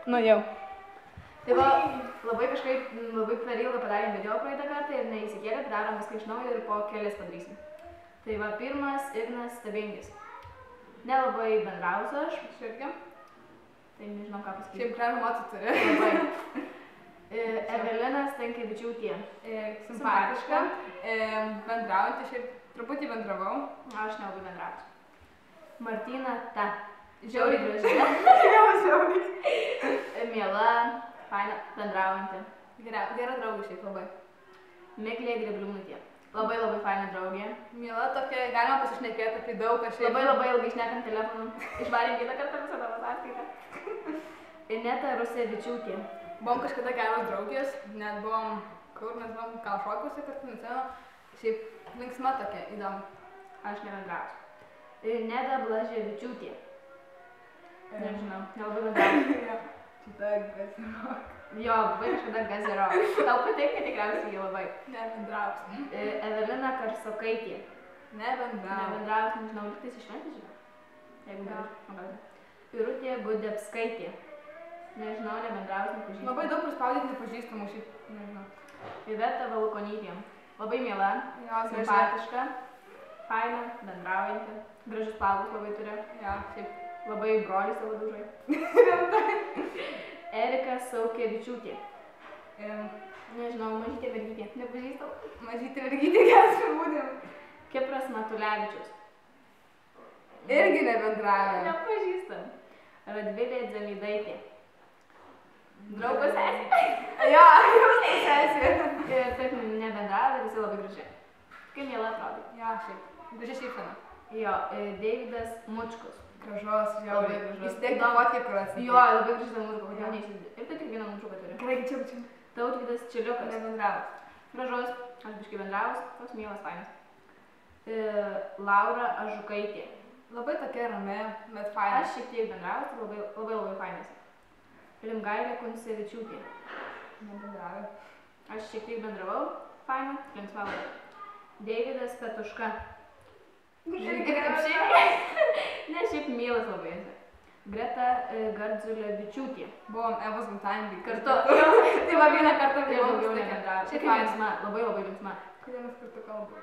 Nu jau. Tai va, labai kažkaip, labai per ilgą padarėm video praeitą kartą ir neįsikėlėt, darom viską iš naujo ir po kelias padarysim. Tai va, pirmas Ignas Stebingis. Nelabai bendrausiu aš. Širgi. Tai nežinau ką pasakyti. Šiaip gražų matų turi. Labai. Evelina Stankevičiūtė. Simpatiška. Bendraujanti, šiaip truputį bendravau. Aš nelabai bendrausiu. Martina Ta. Žiauriai graži. Žiauriai. Miela, faina, bendraujanti. Gera draugė šiaip labai. Miglė Grebliūnaitė. Labai labai faina draugė. Miela tokia, galima pasišnekėti apie daug kažkaip. Labai ilgai šnekam telefonu. Išvarėm kitą kartą visą tavo sąskaitą. Ineta Rusevičiūtė. Buvom kažkada geros draugės, net buvom kur, mes buvom gal šokiuose kartu, neatsimenu. Šiaip linksma tokia, įdomu. Aš nebendrausiu. Neda Blaževičiūtė. Nežinau, nelabai bendrausiu. Šitą gazirok. Jo, buvai kažkada gazirok. Tau patinka tikriausiai jį labai. Nebendrausiu. Evelina Karsokaitė. Nebendrausiu. Nebendrausiu, nežinau, lygtais išventė, žinau. Jeigu gal. Irutė Gudepskaitė. Nežinau, nebendrausiu, nepažįstu. Labai daug prispaudyti nepažįstamų šiaip, nežinau. Iveta Valukonytė. Labai miela, Jo, simpatiška, faina, bendraujanti. Gražius plaukus labai turi. Jo, šiaip. Labai brolis savo dužai. Erika Saukevičiūtė. Nežinau, mažytė vergytė. Nepažįstam. Mažytė vergytė geras būdėm. Kipras Matulevičius. Irgi nebendravė. Nepažįstam. Radvilė Dzemidaitė. Draugo sesė. Jo, jos sesė. Ir taip nebendravė, visi labai graži. Kaip miela atrodo. Jo, šiaip. Graži šypsena. Jo, Deividas Mučkus. Gražos, žiauriai gražos. Jis Tiek fotkė, kur atsitikė. Jo, labai graži ta nuotrauka, kodėl neįsidė. Ir tai tik vieną nuotrauką turi. Gerai, čia. Tautvydas Čiliukas. Nebendravus. Gražus, aš biškai bendravus, toks mielas fainas. Laura Ažukaitė. Labai tokia rami, bet faina. Aš šiek tiek bendravus, tai labai fainas. Rimgailė Kuncevičiūtė. Nebendravė. Aš šiek tiek bendravau, faina, linksma labai. Deividas Petuška. Irgi kaip šiaip. Ne, šiaip mielas labai esi. Greta Gardzulevičiūtė. Buvom Evos gimtadienį Kartu. Tai va vieną kartą Tai buvom daugiau susitikę. nebendravau. Šiaip faina. linksma, labai linksma. Kodėl mes kartu kalbam?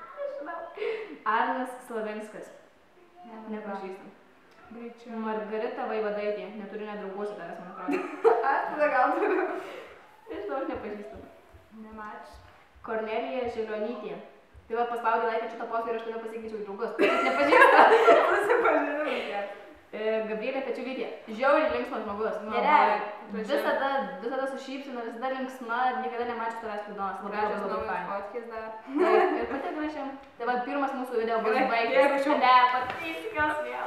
Arnas Slavenskas. Nepažįstam. Greičiau. Margarita Vaivadaitė. Neturi net drauguose tavęs, man atrodo. Aš tada gal turiu. Nežinau, aš nepažįstam. Nemačiau. Kornelija Žilionytė. Tai va paspaudė laiką šitą postą ir aš tada pasakyčiau į draugus. Aš nepažįstam. Susipažinau. Gabrielė Pečiulytė. Žiauriai linksmas žmogus. Nerealiai. Visada su šypsena, visada linksma, niekada nemačiau tavęs liūdnos. Gražios Labai naujos faina. fotkės dar. Taip, ir pati gražiam. Tai va pirmas mūsų video bus Gerai, baigtas. rašiau. Ne, pataisykios vėl.